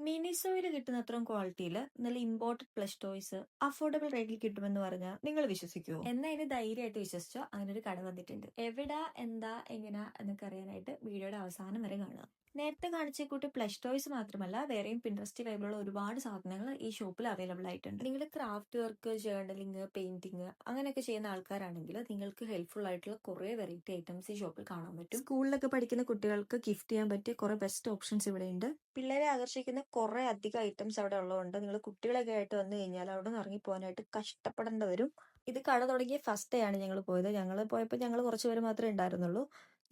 മിനിസോയിൽ കിട്ടുന്ന അത്രയും ക്വാളിറ്റിയിൽ നല്ല ഇമ്പോർട്ടഡ് പ്ലസ് ടോയ്സ് അഫോർഡബിൾ റേറ്റിൽ കിട്ടുമെന്ന് പറഞ്ഞാൽ നിങ്ങൾ വിശ്വസിക്കുമോ? എന്നാൽ ഇത് ധൈര്യമായിട്ട് വിശ്വസിച്ചോ, അങ്ങനെ ഒരു കട വന്നിട്ടുണ്ട്. എവിടാ, എന്താ, എങ്ങനെയാ എന്നൊക്കെ അറിയാനായിട്ട് വീഡിയോയുടെ അവസാനം വരെ കാണുക. നേരത്തെ കാണിച്ച കൂട്ടി പ്ലസ് ടോയ്സ് മാത്രമല്ല, വേറെയും പിൻട്രസ്റ്റ് വൈബിലുള്ള ഒരുപാട് സാധനങ്ങൾ ഈ ഷോപ്പിൽ അവൈലബിൾ ആയിട്ടുണ്ട്. നിങ്ങൾ ക്രാഫ്റ്റ് വർക്ക്, ജേർണലിംഗ്, പെയിന്റിങ് അങ്ങനെയൊക്കെ ചെയ്യുന്ന ആൾക്കാരാണെങ്കിൽ നിങ്ങൾക്ക് ഹെൽപ്ഫുൾ ആയിട്ടുള്ള കുറെ വെറൈറ്റി ഐറ്റംസ് ഈ ഷോപ്പിൽ കാണാൻ പറ്റും. സ്കൂളിലൊക്കെ പഠിക്കുന്ന കുട്ടികൾക്ക് ഗിഫ്റ്റ് ചെയ്യാൻ പറ്റിയ കുറെ ബെസ്റ്റ് ഓപ്ഷൻസ് ഇവിടെ ഉണ്ട്. പിള്ളേരെ ആകർഷിക്കുന്ന കുറെ അധികം ഐറ്റംസ് അവിടെ ഉള്ളതുകൊണ്ട് നിങ്ങൾ കുട്ടികളൊക്കെ ആയിട്ട് വന്നു കഴിഞ്ഞാൽ അവിടെ നിന്ന് ഇറങ്ങി പോകാനായിട്ട് കഷ്ടപ്പെടേണ്ടി വരും. ഇത് കട തുടങ്ങിയ ഫസ്റ്റ് ഡേ ആണ് ഞങ്ങൾ പോയത്. ഞങ്ങൾ പോയപ്പോൾ ഞങ്ങൾ കുറച്ച് പേര് മാത്രമേ ഉണ്ടായിരുന്നുള്ളൂ.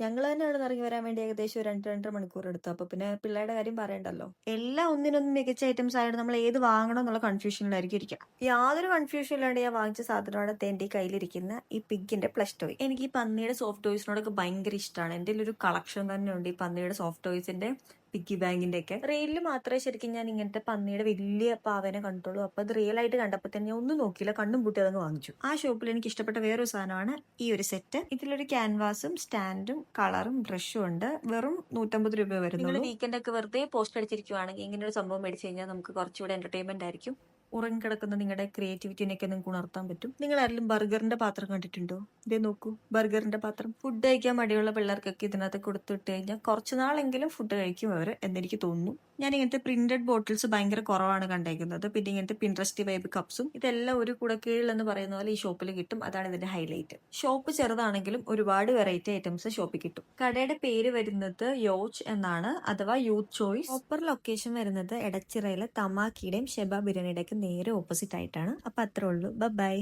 ഞങ്ങൾ തന്നെ അവിടെ നിന്ന് ഇറങ്ങി വരാൻ വേണ്ടി ഏകദേശം ഒരു 2-2.5 മണിക്കൂർ എടുത്തു. അപ്പൊ പിന്നെ പിള്ളേരുടെ കാര്യം പറയണ്ടല്ലോ. എല്ലാം ഒന്നിനൊന്നും മികച്ച ഐറ്റംസ് ആയതുകൊണ്ട് നമ്മൾ ഏത് വാങ്ങണം എന്നുള്ള കൺഫ്യൂഷനിലായിരിക്കും ഇരിക്കുക. യാതൊരു കൺഫ്യൂഷൻ ഇല്ലാണ്ട് ഞാൻ വാങ്ങിച്ച സാധനമാണ് എന്റെ കയ്യിലിരിക്കുന്ന ഈ പിഗിന്റെ പ്ലസ് ടോയ്. എനിക്ക് ഈ പന്നിയുടെ സോഫ്റ്റ് ടോയ്സിനോടൊക്കെ ഭയങ്കര ഇഷ്ടമാണ്. എന്റെ ഒരു കളക്ഷൻ തന്നെ ഉണ്ട് ഈ പന്നിയുടെ സോഫ്റ്റ് ടോയ്സിന്റെ, പിഗ്ഗി ബാങ്കിന്റെ ഒക്കെ. റീലിൽ മാത്രമേ ശരിക്കും ഞാൻ ഇങ്ങനത്തെ പന്നിയുടെ വലിയ പാവനെ കണ്ടുള്ളൂ. അപ്പൊ അത് റിയൽ ആയിട്ട് കണ്ടപ്പോൾ തന്നെ ഞാൻ ഒന്നും നോക്കിയില്ല, കണ്ണും പൂട്ടി അതങ്ങ് വാങ്ങിച്ചു. ആ ഷോപ്പിൽ എനിക്ക് ഇഷ്ടപ്പെട്ട വേറൊരു സാധനമാണ് ഈ ഒരു സെറ്റ്. ഇതിലൊരു ക്യാൻവാസും സ്റ്റാൻഡും കളറും ബ്രഷും ഉണ്ട്. വെറും 150 രൂപ വരുന്നുള്ളൂ. വീക്കെൻഡ് ഒക്കെ വെറുതെ പോസ്റ്റ് അടിച്ചിരിക്കുവാണെങ്കിൽ ഇങ്ങനെ ഒരു സംഭവം മേടിച്ചു കഴിഞ്ഞാൽ നമുക്ക് കുറച്ചുകൂടെ എന്റർടൈൻമെന്റ് ആയിരിക്കും. ഉറങ്ങിക്കിടക്കുന്ന നിങ്ങളുടെ ക്രിയേറ്റിവിറ്റിനെയൊക്കെ നിങ്ങൾക്ക് ഉണർത്താൻ പറ്റും. നിങ്ങൾ ആരെങ്കിലും ബർഗറിന്റെ പാത്രം കണ്ടിട്ടുണ്ടോ? ഇതേ നോക്കൂ, ബർഗറിന്റെ പാത്രം. ഫുഡ് കഴിക്കാൻ മടിയുള്ള പിള്ളേർക്കൊക്കെ ഇതിനകത്ത് കൊടുത്തിട്ട് കഴിഞ്ഞാൽ കുറച്ചു നാളെങ്കിലും ഫുഡ് കഴിക്കും അവർ എന്നെനിക്ക് തോന്നുന്നു. ഞാൻ ഇങ്ങനത്തെ പ്രിന്റഡ് ബോട്ടിൽസ് ഭയങ്കര കുറവാണ് കണ്ടേക്കുന്നത്. പിന്നെ ഇങ്ങനത്തെ പിൻട്രസ്റ്റ് വൈബ് കപ്സും ഇതെല്ലാം ഒരു കുടക്കീഴിൽ എന്ന് പറയുന്ന പോലെ ഈ ഷോപ്പിൽ കിട്ടും. അതാണ് ഇതിന്റെ ഹൈലൈറ്റ്. ഷോപ്പ് ചെറുതാണെങ്കിലും ഒരുപാട് വെറൈറ്റി ഐറ്റംസ് ഷോപ്പിൽ കിട്ടും. കടയുടെ പേര് വരുന്നത് യോച്ച് എന്നാണ്, അഥവാ യൂത്ത് ചോയ്സ്. പ്രോപ്പർ ലൊക്കേഷൻ വരുന്നത് എടച്ചിറയിലെ തമാക്കിയുടെയും ഷെബ ബിരിയാണിയുടെ ഒക്കെ നേരെ ഓപ്പോസിറ്റ് ആയിട്ടാണ്. അപ്പൊ അത്രേ ഉള്ളൂ. ബൈ.